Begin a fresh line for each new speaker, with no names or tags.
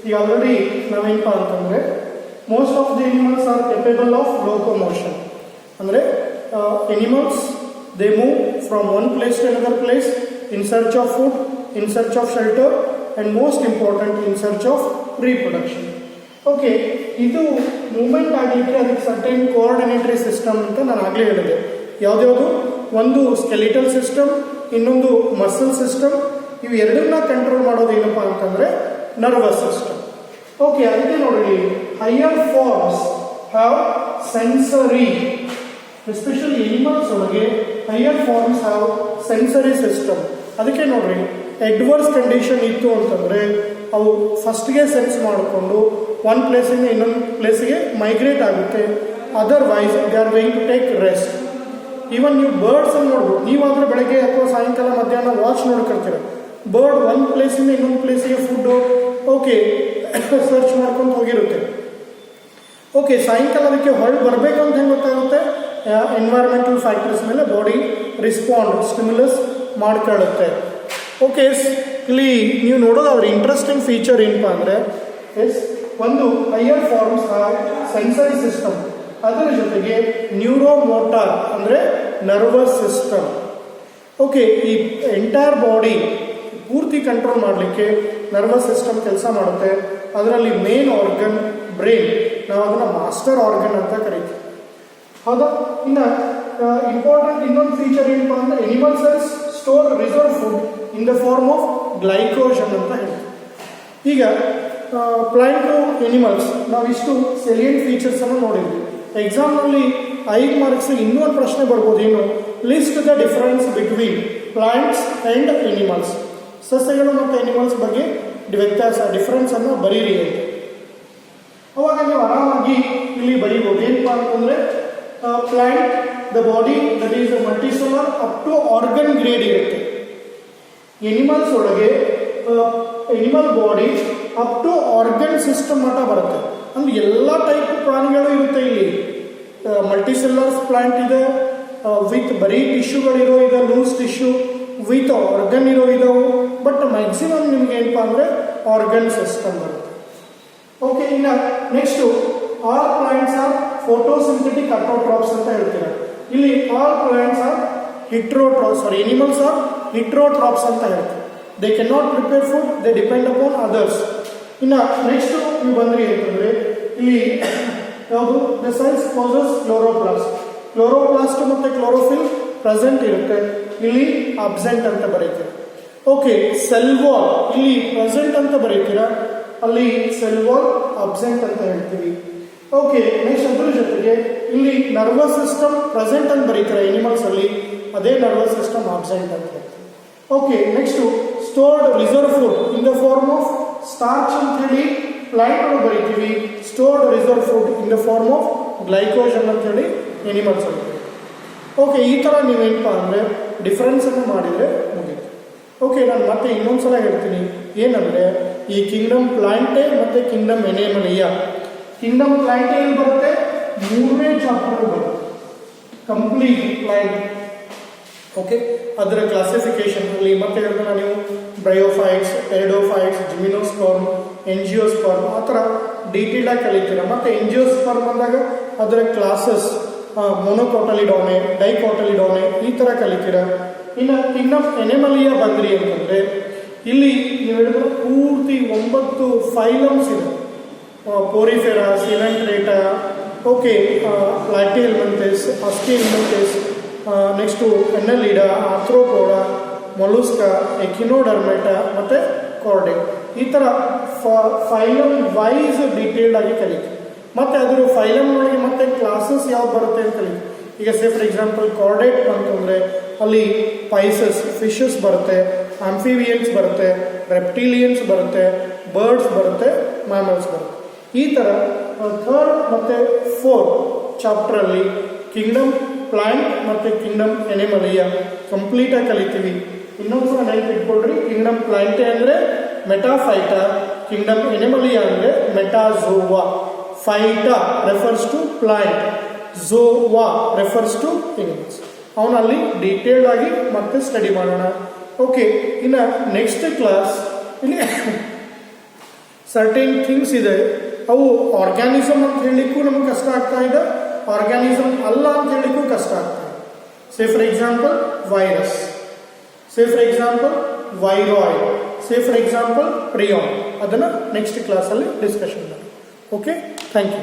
ಈಗ ಆಲ್ರೆಡಿ ನಾವೇನಪ್ಪ ಅಂತಂದರೆ most of the animals are capable of locomotion. ಅಂದರೆ animals they move from one place to another place in search of food, in search of shelter and most important in search of reproduction. Okay, ಇದು movement ಆಗಲಿಕ್ಕೆ ಅದಕ್ಕೆ certain ಕೋಆರ್ಡಿನೇಟರಿ system ಅಂತ ನಾನು ಆಗಲೇ ಹೇಳಿದೆ. ಯಾವುದ್ಯಾವುದು? ಒಂದು skeletal system, ಇನ್ನೊಂದು ಮಸಲ್ ಸಿಸ್ಟಮ್. ಇವು ಎರಡನ್ನ ಕಂಟ್ರೋಲ್ ಮಾಡೋದು ಏನಪ್ಪ ಅಂತಂದರೆ ನರ್ವಸ್ ಸಿಸ್ಟಮ್. ಓಕೆ, ಅದಕ್ಕೆ ನೋಡಿ higher forms have sensory, especially animals ಒಳಗೆ higher forms have sensory system. ಅದಕ್ಕೆ ನೋಡ್ರಿ, ಎಡ್ವರ್ಸ್ ಕಂಡೀಷನ್ ಇತ್ತು ಅಂತಂದರೆ ಅವು ಫಸ್ಟ್ಗೆ ಸೆನ್ಸ್ ಮಾಡಿಕೊಂಡು ಒಂದು ಪ್ಲೇಸಿಂದ ಇನ್ನೊಂದು ಪ್ಲೇಸಿಗೆ ಮೈಗ್ರೇಟ್ ಆಗುತ್ತೆ. Otherwise they are going to take rest. Even ನೀವು ಬರ್ಡ್ಸನ್ನು ನೋಡ್ಬೋದು, ನೀವಾದರೆ ಬೆಳಗ್ಗೆ ಅಥವಾ ಸಾಯಂಕಾಲ ಮಧ್ಯಾಹ್ನ ವಾಚ್ ನೋಡ್ಕೊಳ್ತೀರ. ಬರ್ಡ್ ಒಂದು ಪ್ಲೇಸಿಂದ ಇನ್ನೊಂದು ಪ್ಲೇಸಿಗೆ ಫುಡ್ಡು ಓಕೆ ಸರ್ಚ್ ಮಾಡ್ಕೊಂಡು ಹೋಗಿರುತ್ತೆ. ಓಕೆ, ಸಾಯಂಕಾಲ ಅದಕ್ಕೆ ಹೊರಗೆ ಬರಬೇಕು ಅಂತ ಹೆಂಗೆ ಗೊತ್ತಾಗುತ್ತೆ? ಎನ್ವೈರ್ಮೆಂಟಲ್ ಫ್ಯಾಕ್ಟರ್ಸ್ ಮೇಲೆ ಬಾಡಿ ರಿಸ್ಪಾಂಡ್, ಸ್ಟಿಮ್ಯುಲಸ್ ಮಾಡ್ಕೊಳ್ಳುತ್ತೆ. ಓಕೆ, ಇಲ್ಲಿ ನೀವು ನೋಡೋದಾದ್ರೆ ಇಂಟ್ರೆಸ್ಟಿಂಗ್ ಫೀಚರ್ ಏನಪ್ಪ ಅಂದರೆ ಒಂದು ಹೈಯರ್ ಫಾರ್ಮ್ಸ್ ಸೆನ್ಸರಿ ಸಿಸ್ಟಮ್, ಅದರ ಜೊತೆಗೆ ನ್ಯೂರೋಮೋಟಾರ್ ಅಂದರೆ ನರ್ವಸ್ ಸಿಸ್ಟಮ್. ಓಕೆ, ಈ ಎಂಟೈರ್ ಬಾಡಿ ಪೂರ್ತಿ ಕಂಟ್ರೋಲ್ ಮಾಡಲಿಕ್ಕೆ ನರ್ವಸ್ ಸಿಸ್ಟಮ್ ಕೆಲಸ ಮಾಡುತ್ತೆ. ಅದರಲ್ಲಿ ಮೇನ್ ಆರ್ಗನ್ ಬ್ರೈನ್, ನಾವು ಅದನ್ನು ಮಾಸ್ಟರ್ ಆರ್ಗನ್ ಅಂತ ಕರಿತೀವಿ. ಹೌದಾ? ಇನ್ನು ಇಂಪಾರ್ಟೆಂಟ್ ಇನ್ನೊಂದು ಫೀಚರ್ ಏನಪ್ಪ ಅಂದರೆ animal cells store reserve food in the form of glycogen ಅಂತ ಹೇಳ್ತೀವಿ. ಈಗ ಪ್ಲಾಂಟ್ ಎನಿಮಲ್ಸ್ ನಾವಿಷ್ಟು ಸೆಲಿಯಂಟ್ ಫೀಚರ್ಸನ್ನು ನೋಡಿದ್ವಿ. ಎಕ್ಸಾಮ್ನಲ್ಲಿ 5 ಮಾರ್ಕ್ಸ್ ಇನ್ನೂ ಒಂದು ಪ್ರಶ್ನೆ ಬರ್ಬೋದು, ಏನು? List the difference between plants and animals. ಸಸ್ಯಗಳು ಮತ್ತು ಎನಿಮಲ್ಸ್ ಬಗ್ಗೆ ವ್ಯತ್ಯಾಸ, ಡಿಫ್ರೆನ್ಸನ್ನು ಬರೀರಿ ಅಂತ. ಅವಾಗ ನೀವು ಆರಾಮಾಗಿ ಇಲ್ಲಿ ಬರೀಬೋದು. ಏನಪ್ಪ ಅಂತಂದರೆ plant the body that is multicellular up to organ grade ಇರುತ್ತೆ. ಎನಿಮಲ್ಸ್ ಒಳಗೆ animal body up to organ system ಮಟ್ಟ ಬರುತ್ತೆ. ಅಂದರೆ ಎಲ್ಲ ಟೈಪ್ ಪ್ರಾಣಿಗಳು ಇರುತ್ತೆ ಇಲ್ಲಿ. ಮಲ್ಟಿಸೆಲ್ಯುಲರ್ ಪ್ಲಾಂಟ್ ಇದೆ, ವಿತ್ ಬರೀ ಟಿಶ್ಯೂಗಳಿರೋ ಇದೆ, ಲೂಸ್ ಟಿಶ್ಯೂ ವಿತ್ ಆರ್ಗನ್ ಇರೋ ಇದಾವೆ. ಬಟ್ ಮ್ಯಾಕ್ಸಿಮಮ್ ನಿಮ್ಗೆ ಏನಪ್ಪ ಅಂದರೆ ಆರ್ಗನ್ ಸಿಸ್ಟಮ್ ಬರುತ್ತೆ. ಓಕೆ, ಇನ್ನು next all plants are photosynthetic autotrophs ಅಂತ ಹೇಳ್ತೀರಾ. ಇಲ್ಲಿ all plants are heterotrophs, sorry animals are heterotrophs ಅಂತ ಹೇಳ್ತೀವಿ. They can not prepare food, they depend upon others. ಇನ್ನು ನೆಕ್ಸ್ಟು ನೀವು ಬಂದ್ರಿ ಅಂತಂದರೆ ಇಲ್ಲಿ ಯಾವುದು? The cells possess chloroplast. Chloroplast ಮತ್ತು ಕ್ಲೋರೋಫಿಲ್ ಪ್ರೆಸೆಂಟ್ ಇರುತ್ತೆ, ಇಲ್ಲಿ ಅಬ್ಸೆಂಟ್ ಅಂತ ಬರೀತೀರ. ಓಕೆ, ಸೆಲ್ ವಾಲ್ ಇಲ್ಲಿ ಪ್ರೆಸೆಂಟ್ ಅಂತ ಬರೀತೀರ, ಅಲ್ಲಿ ಸೆಲ್ ವಾಲ್ ಅಬ್ಸೆಂಟ್ ಅಂತ ಹೇಳ್ತೀವಿ. ಓಕೆ, ನೆಕ್ಸ್ಟ್ ಅದ್ರ ಜೊತೆಗೆ ಇಲ್ಲಿ ನರ್ವಸ್ ಸಿಸ್ಟಮ್ ಪ್ರೆಸೆಂಟ್ ಅಂತ ಬರೀತೀರ ಎನಿಮಲ್ಸ್ ಅಲ್ಲಿ, ಅದೇ ನರ್ವಸ್ ಸಿಸ್ಟಮ್ ಅಬ್ಸೆಂಟ್ ಅಂತ ಹೇಳ್ತೀವಿ. Okay, next stored reserve food in the form of starch ಅಂತ ಹೇಳಿ ಪ್ಲಾಂಟ್ ಒಳಗೆ ಬರೀತೀವಿ. Stored reserve food in the form of glycogen ಅಂತ ಹೇಳಿ ಎನಿಮಲ್ಸ್ ಅಂತ. ಓಕೆ, ಈ ಥರ ನೀವೇನಪ್ಪ ಅಂದರೆ ಡಿಫ್ರೆನ್ಸನ್ನು ಮಾಡಿದರೆ ಮುಗೀತು. ಓಕೆ, ನಾನು ಮತ್ತೆ ಇನ್ನೊಂದು ಸಲ ಹೇಳ್ತೀನಿ. ಏನಂದರೆ ಈ ಕಿಂಗ್ಡಮ್ ಪ್ಲಾಂಟೇ ಮತ್ತು ಕಿಂಗ್ಡಮ್ ಎನಿಮಲಿಯಾ. ಕಿಂಗ್ಡಮ್ ಪ್ಲಾಂಟೇ ಏನು ಬರುತ್ತೆ? 3ನೇ ಚಾಪ್ಟರ್ ಬರುತ್ತೆ, ಕಂಪ್ಲೀಟ್ ಪ್ಲಾಂಟ್. ಓಕೆ, ಅದರ ಕ್ಲಾಸಿಫಿಕೇಶನ್ ಅಲ್ಲಿ ಮತ್ತೆ ಹೇಳಿದ್ರೆ ನೀವು ಬ್ರಯೋಫೈಟ್ಸ್, ಟೆರಿಡೋಫೈಟ್ಸ್, ಜಿಮಿನೋಸ್ಪರ್ಮ್, ಎಂಜಿಯೋಸ್ಪರ್ಮ್ ಆ ಥರ ಡೀಟೇಲ್ಡಾಗಿ ಕಲಿತೀರ. ಮತ್ತು ಎಂಜಿಯೋಸ್ಪರ್ಮ್ ಅಂದಾಗ ಅದರ ಕ್ಲಾಸಸ್ ಮೊನೋಕೋಟಲಿಡಾನೆ, ಡೈಕೋಟಲಿಡಾನೆ ಈ ಥರ ಕಲಿತೀರ. ಇನ್ನು ಕಿಂಗ್ಡಮ್ ಎನಿಮಲಿಯಾ ಬಂದ್ರಿ ಅಂತಂದರೆ ಇಲ್ಲಿ ನೀವು ಹೇಳಿದ್ರೆ ಪೂರ್ತಿ 9 ಫೈಲಮ್ಸ್ ಇದೆ. Porifera, Coelenterata, okay, Platyhelminthes, Aschelminthes, next Annelida, Arthropoda, Mollusca, Echinodermata ಮತ್ತು ಕಾರ್ಡೆ. ಈ ಥರ ಫೈಲಮ್ ವೈಸ್ ಡೀಟೇಲ್ಡಾಗಿ ಕಲಿತೀವಿ. ಮತ್ತು ಅದರ ಫೈಲಮ್ನೊಳಗೆ ಮತ್ತೆ ಕ್ಲಾಸಸ್ ಯಾವ್ದು ಬರುತ್ತೆ ಅಂತ ಕಲಿತೀವಿ. ಈಗ ಸೇ ಫಾರ್ ಎಕ್ಸಾಂಪಲ್ ಕಾರ್ಡೇಟ್ ಅಂತಂದರೆ ಅಲ್ಲಿ ಪೈಸಸ್ ಫಿಶಸ್ ಬರುತ್ತೆ, ಆಂಫಿಬಿಯನ್ಸ್ ಬರುತ್ತೆ, ರೆಪ್ಟಿಲಿಯನ್ಸ್ ಬರುತ್ತೆ, ಬರ್ಡ್ಸ್ ಬರುತ್ತೆ, ಮ್ಯಾಮಲ್ಸ್ ಬರುತ್ತೆ. ಈ ಥರ 3rd ಮತ್ತು 4th ಚಾಪ್ಟ್ರಲ್ಲಿ ಕಿಂಗ್ಡಮ್ ಪ್ಲಾಂಟ್ ಮತ್ತು ಕಿಂಗ್ಡಮ್ ಎನಿಮಲಿಯಾ ಕಂಪ್ಲೀಟಾಗಿ ಕಲಿತೀವಿ. ಇನ್ನೊಂದು ಸಲ ನೆನಪಿಟ್ಕೊಳ್ರಿ, ಕಿಂಗ್ಡಮ್ ಪ್ಲಾಂಟೇ ಅಂದರೆ ಮೆಟಾಫೈಟಾ, ಕಿಂಗ್ಡಮ್ ಎನಿಮಲಿಯಾ ಅಂದರೆ Metazoa. Phyta refers to plant, zoa refers to animals. ಅವನಲ್ಲಿ ಡೀಟೇಲ್ಡ್ ಆಗಿ ಮತ್ತೆ ಸ್ಟಡಿ ಮಾಡೋಣ. ಓಕೆ, ಇನ್ನು ನೆಕ್ಸ್ಟ್ ಕ್ಲಾಸ್ ಇಲ್ಲಿ ಸರ್ಟೇನ್ ಥಿಂಗ್ಸ್ ಇದೆ, ಅವು ಆರ್ಗ್ಯಾನಿಸಮ್ ಅಂತ ಹೇಳಲಿಕ್ಕೂ ನಮ್ಗೆ ಕಷ್ಟ ಆಗ್ತಾ ಇದೆ, ಆರ್ಗ್ಯಾನಿಸಮ್ ಅಲ್ಲ ಅಂತ ಹೇಳಲಿಕ್ಕೂ ಕಷ್ಟ ಆಗ್ತಾ ಇದೆ. Say for example virus, say for example viroid, say for example prion. ಅದನ್ನು ನೆಕ್ಸ್ಟ್ ಕ್ಲಾಸಲ್ಲಿ ಡಿಸ್ಕಷನ್ ಮಾಡಿ. Okay, thank you.